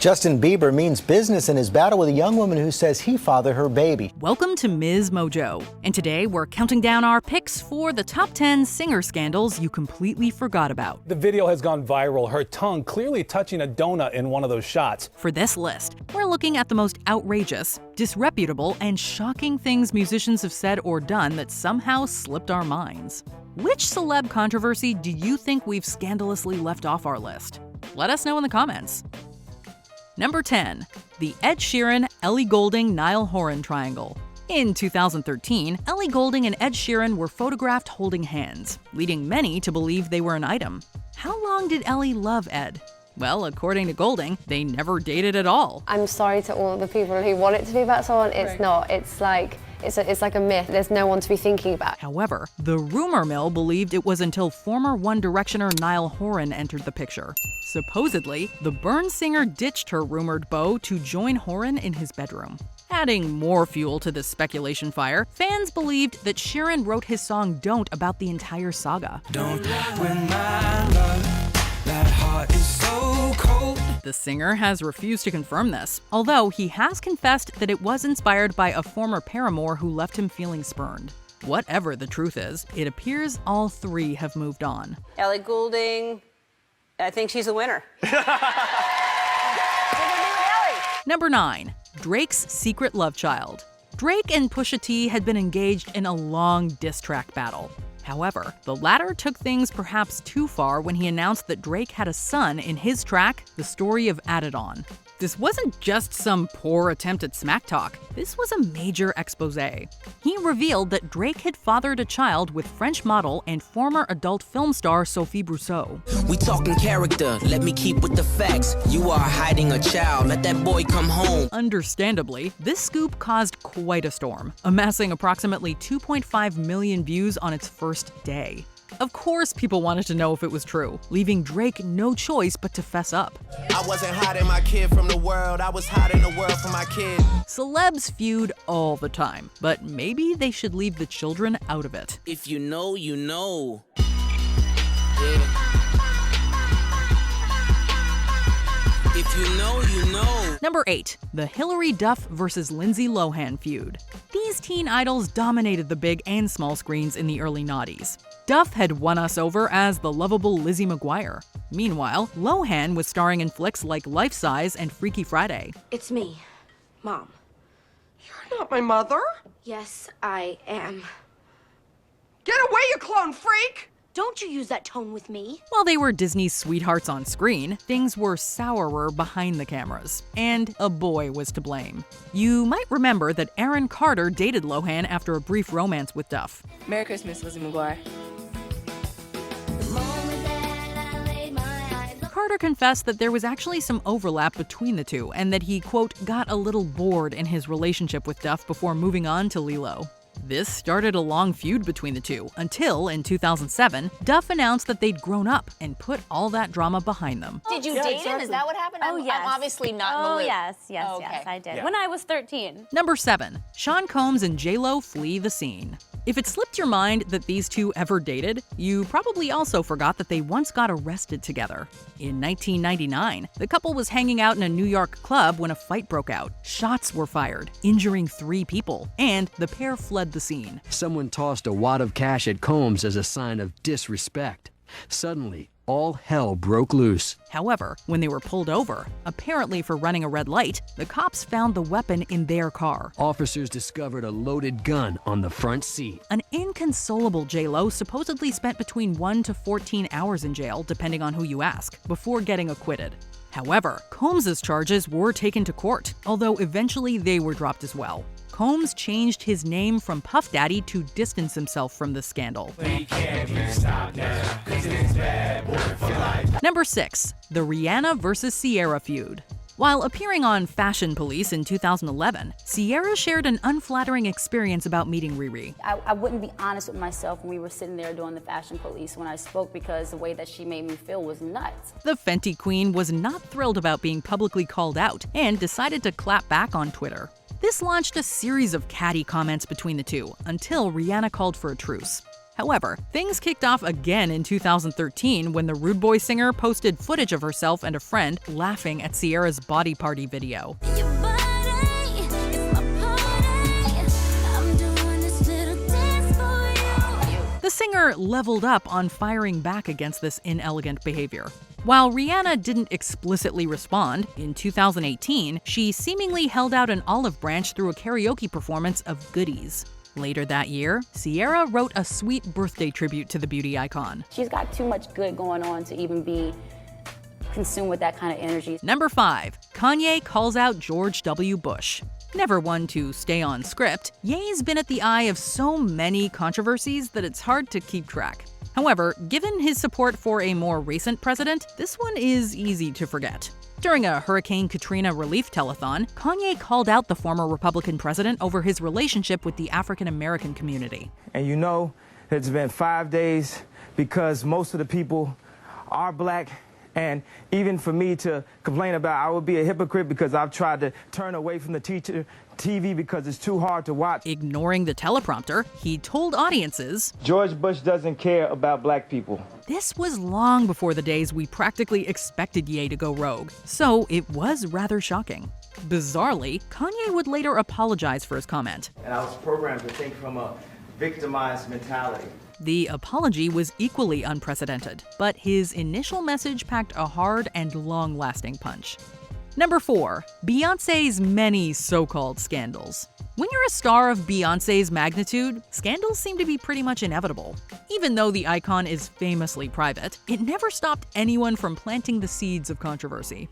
Justin Bieber means business in his battle with a young woman who says he fathered her baby. Welcome to MsMojo, and today we're counting down our picks for the top 10 singer scandals you completely forgot about. The video has gone viral, her tongue clearly touching a donut in one of those shots. For this list, we're looking at the most outrageous, disreputable, and shocking things musicians have said or done that somehow slipped our minds. Which celeb controversy do you think we've scandalously left off our list? Let us know in the comments. Number 10. The Ed Sheeran, Ellie Goulding, Niall Horan triangle. In 2013, Ellie Goulding and Ed Sheeran were photographed holding hands, leading many to believe they were an item. How long did Ellie love Ed? Well, according to Goulding, they never dated at all. I'm sorry to all the people who want it to be about someone. It's not. It's like a myth. There's no one to be thinking about. However, the rumor mill believed it was until former One Directioner Niall Horan entered the picture. Supposedly, the Burn singer ditched her rumored beau to join Horan in his bedroom. Adding more fuel to this speculation fire, fans believed that Sheeran wrote his song Don't about the entire saga. Don't win my love, that heart is so cold. The singer has refused to confirm this, although he has confessed that it was inspired by a former paramour who left him feeling spurned. Whatever the truth is, it appears all three have moved on. Ellie Goulding, I think she's the winner. Number 9. Drake's secret love child. Drake and Pusha T had been engaged in a long diss track battle. However, the latter took things perhaps too far when he announced that Drake had a son in his track, The Story of Added On. This wasn't just some poor attempt at smack talk, this was a major expose. He revealed that Drake had fathered a child with French model and former adult film star Sophie Brousseau. We talking character, let me keep with the facts. You are hiding a child, let that boy come home. Understandably, this scoop caused quite a storm, amassing approximately 2.5 million views on its first day. Of course, people wanted to know if it was true, leaving Drake no choice but to fess up. I wasn't hiding my kid from the world, I was hiding the world from my kid. Celebs feud all the time, but maybe they should leave the children out of it. If you know, you know. Yeah. If you know, you know. Number 8. The Hilary Duff versus Lindsay Lohan feud. These teen idols dominated the big and small screens in the early noughties. Duff had won us over as the lovable Lizzie McGuire. Meanwhile, Lohan was starring in flicks like Life Size and Freaky Friday. It's me, Mom. You're not my mother. Yes, I am. Get away, you clone freak! Don't you use that tone with me. While they were Disney's sweethearts on screen, things were sourer behind the cameras, and a boy was to blame. You might remember that Aaron Carter dated Lohan after a brief romance with Duff. Merry Christmas, Lizzie McGuire. Carter confessed that there was actually some overlap between the two and that he, quote, got a little bored in his relationship with Duff before moving on to Lilo. This started a long feud between the two, until, in 2007, Duff announced that they'd grown up and put all that drama behind them. Did you date him? Is that what happened? Oh, yes. I'm obviously not in the loop. Yes, I did. When I was 13. Number 7. Sean Combs and J-Lo flee the scene. If it slipped your mind that these two ever dated, you probably also forgot that they once got arrested together. In 1999, the couple was hanging out in a New York club when a fight broke out. Shots were fired, injuring 3 people, and the pair fled the scene. Someone tossed a wad of cash at Combs as a sign of disrespect. Suddenly, all hell broke loose. However, when they were pulled over, apparently for running a red light, the cops found the weapon in their car. Officers discovered a loaded gun on the front seat. An inconsolable J-Lo supposedly spent between 1 to 14 hours in jail, depending on who you ask, before getting acquitted. However, Combs' charges were taken to court, although eventually they were dropped as well. Combs changed his name from Puff Daddy to distance himself from the scandal. Number 6. The Rihanna versus Ciara feud. While appearing on Fashion Police in 2011, Ciara shared an unflattering experience about meeting Riri. I wouldn't be honest with myself when we were sitting there doing the Fashion Police when I spoke because the way that she made me feel was nuts. The Fenty Queen was not thrilled about being publicly called out and decided to clap back on Twitter. This launched a series of catty comments between the two, until Rihanna called for a truce. However, things kicked off again in 2013 when the Rude Boy singer posted footage of herself and a friend laughing at Ciara's body party video. The singer leveled up on firing back against this inelegant behavior. While Rihanna didn't explicitly respond, in 2018, she seemingly held out an olive branch through a karaoke performance of Goodies. Later that year, Ciara wrote a sweet birthday tribute to the beauty icon. She's got too much good going on to even be consumed with that kind of energy. Number 5. Kanye calls out George W. Bush. Never one to stay on script, Ye's been at the eye of so many controversies that it's hard to keep track. However, given his support for a more recent president, this one is easy to forget. During a Hurricane Katrina relief telethon, Kanye called out the former Republican president over his relationship with the African American community. And you know, it's been 5 days because most of the people are black. And even for me to complain about, I would be a hypocrite because I've tried to turn away from the TV because it's too hard to watch. Ignoring the teleprompter, he told audiences, George Bush doesn't care about black people. This was long before the days we practically expected Ye to go rogue, so it was rather shocking. Bizarrely, Kanye would later apologize for his comment. And I was programmed to think from a victimized mentality. The apology was equally unprecedented, but his initial message packed a hard and long-lasting punch. Number 4. Beyoncé's many so-called scandals. When you're a star of Beyoncé's magnitude, scandals seem to be pretty much inevitable. Even though the icon is famously private, it never stopped anyone from planting the seeds of controversy.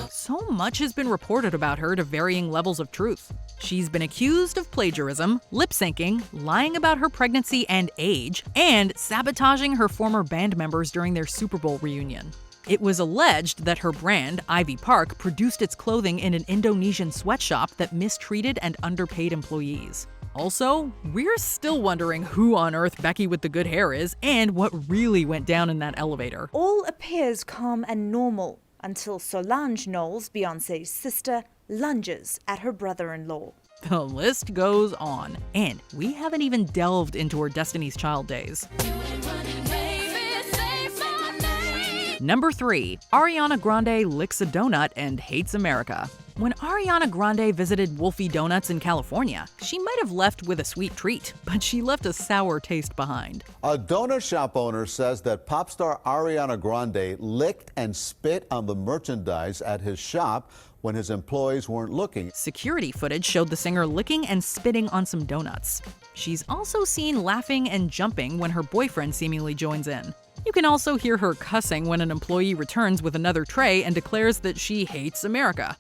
So much has been reported about her to varying levels of truth. She's been accused of plagiarism, lip-syncing, lying about her pregnancy and age, and sabotaging her former band members during their Super Bowl reunion. It was alleged that her brand, Ivy Park, produced its clothing in an Indonesian sweatshop that mistreated and underpaid employees. Also, we're still wondering who on earth Becky with the good hair is and what really went down in that elevator. All appears calm and normal until Solange Knowles, Beyoncé's sister, lunges at her brother-in-law. The list goes on, and we haven't even delved into her Destiny's Child days. Number 3. Ariana Grande licks a donut and hates America. When Ariana Grande visited Wolfie Donuts in California, she might have left with a sweet treat, but she left a sour taste behind. A donut shop owner says that pop star Ariana Grande licked and spit on the merchandise at his shop when his employees weren't looking. Security footage showed the singer licking and spitting on some donuts. She's also seen laughing and jumping when her boyfriend seemingly joins in. You can also hear her cussing when an employee returns with another tray and declares that she hates America.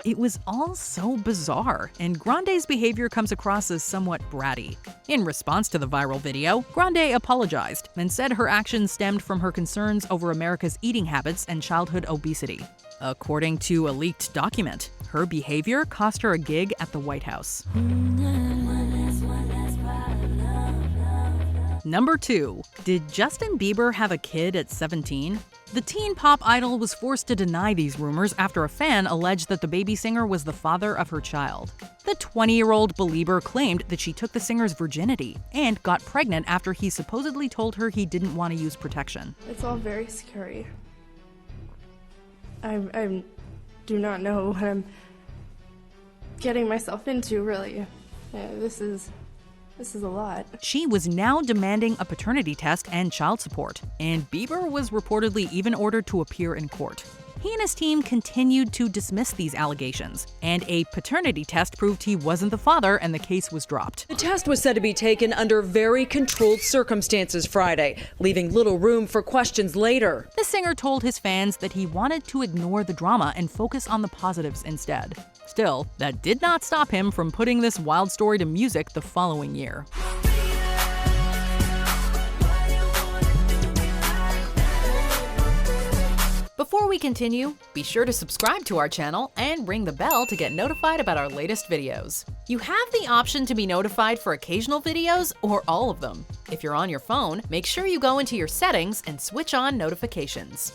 It was all so bizarre, and Grande's behavior comes across as somewhat bratty. In response to the viral video, Grande apologized and said her actions stemmed from her concerns over America's eating habits and childhood obesity. According to a leaked document, her behavior cost her a gig at the White House. Number 2. Did Justin Bieber have a kid at 17? The teen pop idol was forced to deny these rumors after a fan alleged that the baby singer was the father of her child. The 20-year-old Belieber claimed that she took the singer's virginity and got pregnant after he supposedly told her he didn't want to use protection. It's all very scary. I do not know what I'm getting myself into, really. This is a lot. She was now demanding a paternity test and child support, and Bieber was reportedly even ordered to appear in court. He and his team continued to dismiss these allegations, and a paternity test proved he wasn't the father and the case was dropped. The test was said to be taken under very controlled circumstances Friday, leaving little room for questions later. The singer told his fans that he wanted to ignore the drama and focus on the positives instead. Still, that did not stop him from putting this wild story to music the following year. Before we continue, be sure to subscribe to our channel and ring the bell to get notified about our latest videos. You have the option to be notified for occasional videos or all of them. If you're on your phone, make sure you go into your settings and switch on notifications.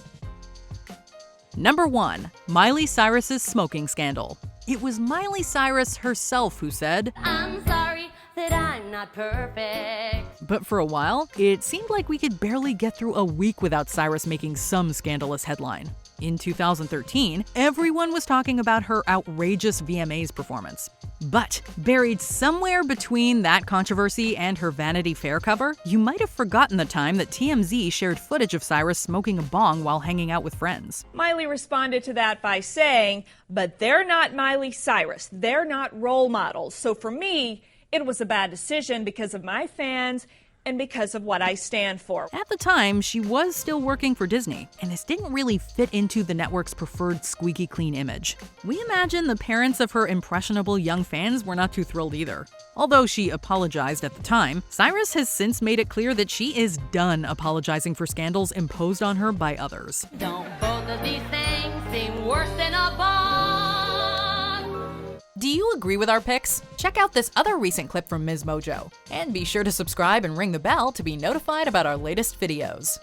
Number 1. Miley Cyrus's smoking scandal. It was Miley Cyrus herself who said, "I'm sorry that I'm not perfect." But for a while, it seemed like we could barely get through a week without Cyrus making some scandalous headline. In 2013, everyone was talking about her outrageous VMAs performance. But buried somewhere between that controversy and her Vanity Fair cover, you might have forgotten the time that TMZ shared footage of Cyrus smoking a bong while hanging out with friends. Miley responded to that by saying, "But they're not Miley Cyrus. They're not role models. So for me, it was a bad decision because of my fans and because of what I stand for." At the time, she was still working for Disney, and this didn't really fit into the network's preferred squeaky clean image. We imagine the parents of her impressionable young fans were not too thrilled either. Although she apologized at the time, Cyrus has since made it clear that she is done apologizing for scandals imposed on her by others. Don't both of these things seem worse than a bong? Do you agree with our picks? Check out this other recent clip from MsMojo. And be sure to subscribe and ring the bell to be notified about our latest videos.